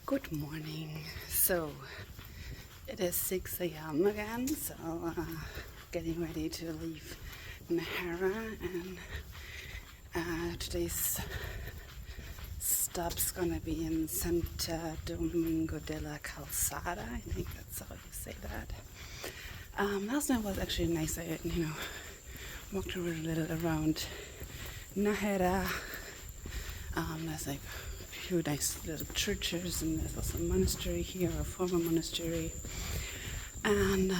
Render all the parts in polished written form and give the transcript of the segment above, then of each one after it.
Good morning. So it is 6 a.m. again, so getting ready to leave Nahara, and today's stop's gonna be in Santo Domingo de la Calzada. I think that's how you say that. Last night was actually nice. I walked a little around Nahara. There's like a few nice little churches, and there's also a monastery here, a former monastery. And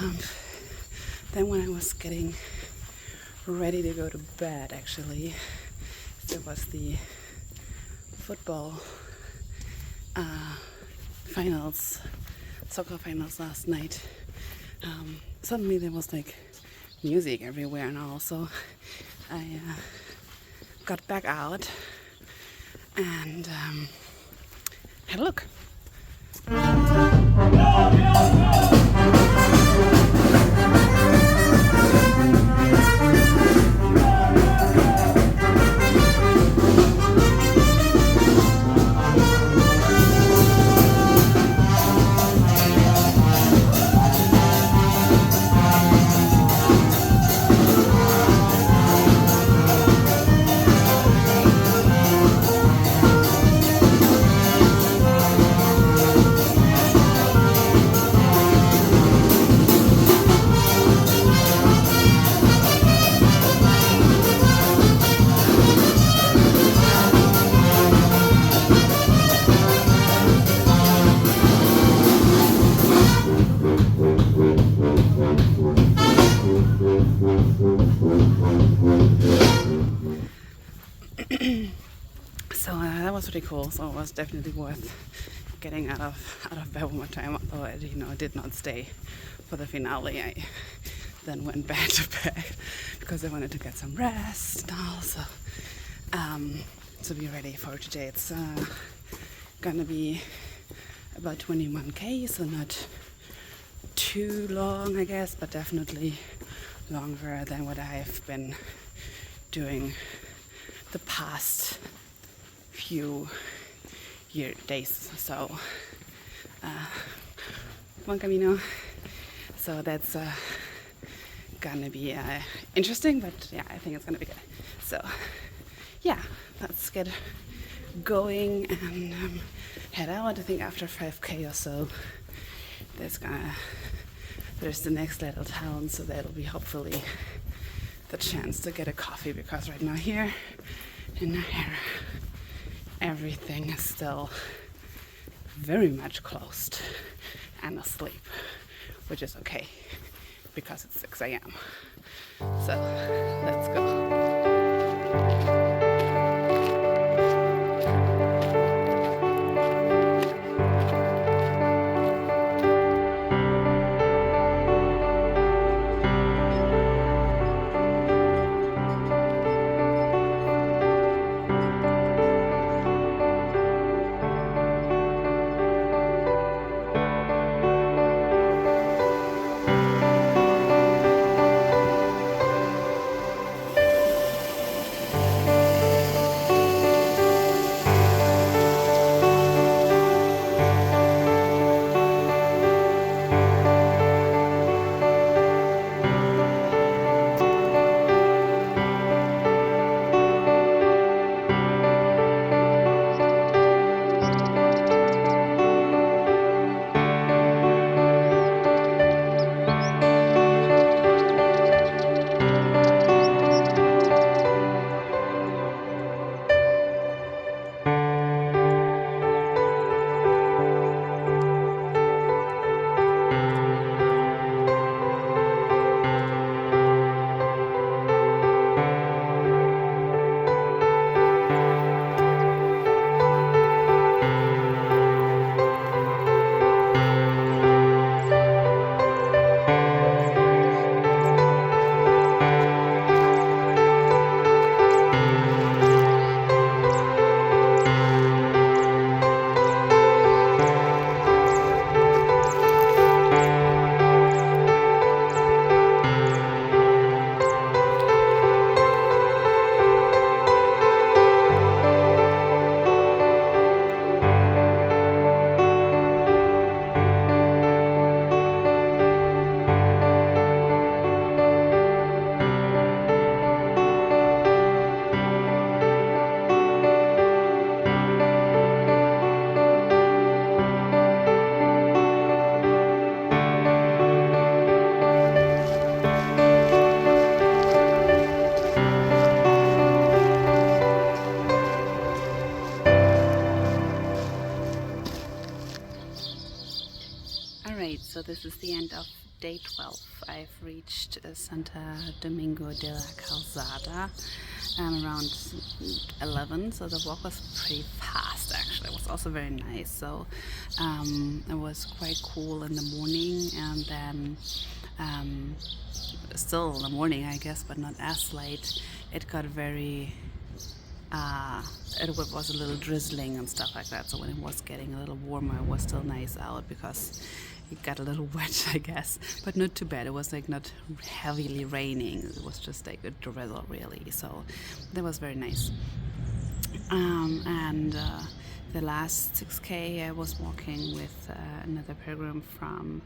then when I was getting ready to go to bed, actually, there was the football finals, soccer finals last night. Suddenly there was like music everywhere and all, so I got back out and had a look. So that was pretty cool. So it was definitely worth getting out of bed one more time. Although I did not stay for the finale. I then went back to bed because I wanted to get some rest and also to be ready for today. It's gonna be about 21K, so not too long, I guess, but definitely longer than what I've been doing the past few days. So one Camino. So that's gonna be interesting, but yeah, I think it's gonna be good. So yeah, let's get going and head out. I think after 5K or so, there's the next little town, so that'll be hopefully the chance to get a coffee, because right now here in Nahara, everything is still very much closed and asleep, which is okay because it's 6 a.m. So let's go. Right, so this is the end of day 12. I've reached Santa Domingo de la Calzada around 11, so the walk was pretty fast actually. It was also very nice, so it was quite cool in the morning, and then still in the morning I guess, but not as late. It got very it was a little drizzling and stuff like that, so when it was getting a little warmer it was still nice out because it got a little wet, I guess, but not too bad. It was like not heavily raining, it was just like a drizzle really, so that was very nice. And the last 6K I was walking with another pilgrim from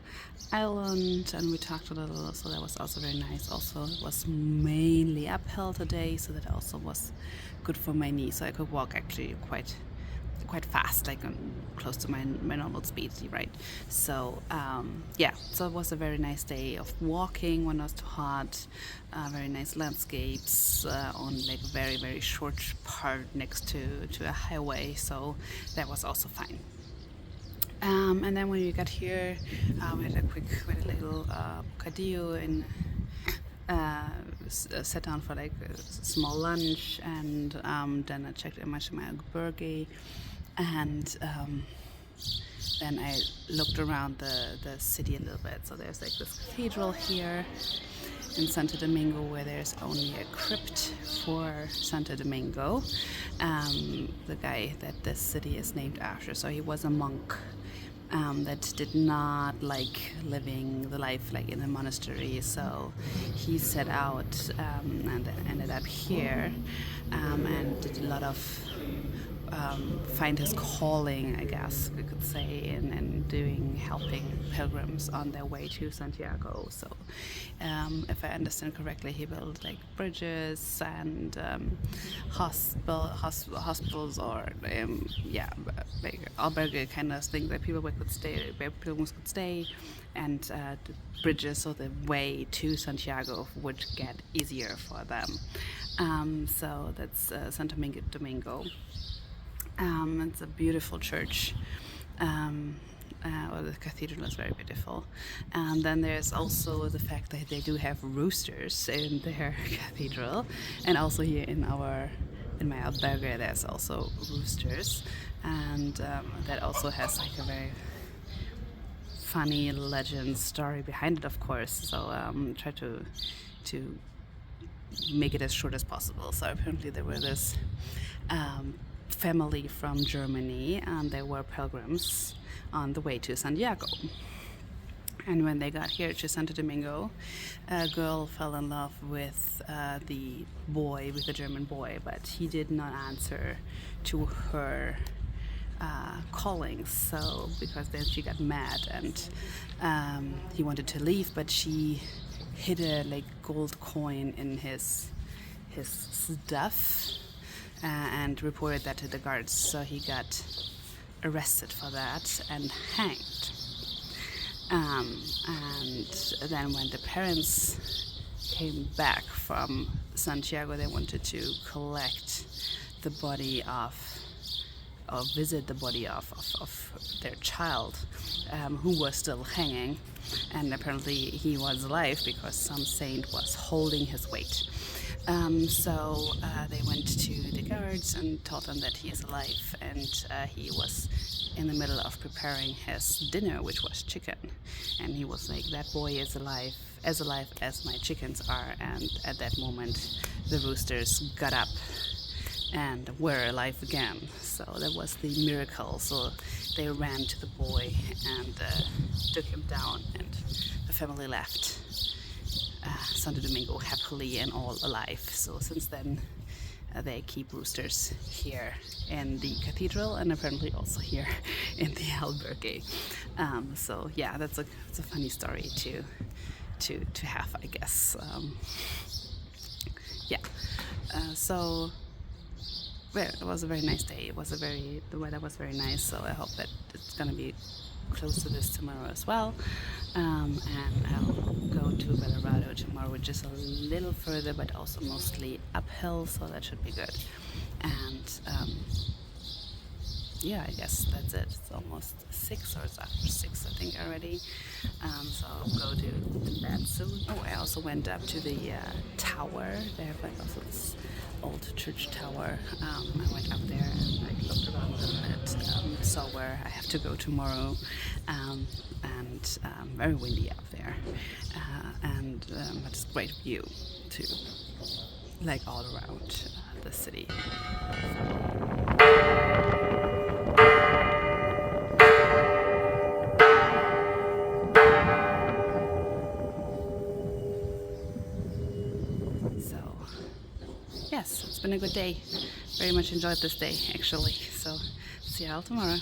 Ireland, and we talked a little, so that was also very nice. Also, it was mainly uphill today, so that also was good for my knee, so I could walk actually quite fast, like close to my normal speed, right? So yeah, so it was a very nice day of walking when it was too hot. Very nice landscapes on like a very short part next to a highway, so that was also fine. And then when we got here, we had a little bocadillo and sat down for like a small lunch, and then I checked in my burger, and then I looked around the city a little bit. So there's like this cathedral here in Santo Domingo where there's only a crypt for Santo Domingo, the guy that this city is named after. So he was a monk that did not like living the life like in a monastery, so he set out and then ended up here, and did a lot of find his calling, I guess we could say, in helping pilgrims on their way to Santiago. So if I understand correctly, he built like bridges and hospitals, or like albergue kind of thing that pilgrims could stay, and the bridges, so the way to Santiago would get easier for them. So that's Santo Domingo. It's a beautiful church. The cathedral is very beautiful. And then there's also the fact that they do have roosters in their cathedral, and also here in my albergue there's also roosters, and that also has like a very funny legend story behind it, of course. So try to make it as short as possible. So apparently there were this family from Germany, and they were pilgrims on the way to Santiago. And when they got here to Santo Domingo, a girl fell in love with the German boy, but he did not answer to her callings. So because then she got mad, and he wanted to leave, but she hid a like gold coin in his stuff, and reported that to the guards. So he got arrested for that and hanged. And then when the parents came back from Santiago, they wanted to collect the body of, or visit the body of their child, who was still hanging, and apparently he was alive because some saint was holding his weight. So they went to the guards and told them that he is alive, and he was in the middle of preparing his dinner, which was chicken, and he was like, that boy is alive as my chickens are. And at that moment the roosters got up and were alive again. So that was the miracle. So they ran to the boy and took him down, and the family left Santo Domingo happily and all alive. So since then they keep roosters here in the cathedral, and apparently also here in the albergue. So yeah, it's a funny story to have, I guess. So well, it was a very nice day. The weather was very nice, so I hope that it's gonna be close to this tomorrow as well. And I'll go to Colorado tomorrow, which is a little further but also mostly uphill, so that should be good. And yeah, I guess that's it. It's almost 6, or it's after 6, I think, already. So I'll go to bed soon. Oh, I also went up to the tower. They have like also this old church tower. I went up there and like looked around a little bit. Saw where I have to go tomorrow, and very windy up there, but it's great view too, like all around the city. So, yes, it's been a good day. Very much enjoyed this day, actually. So, see you all tomorrow.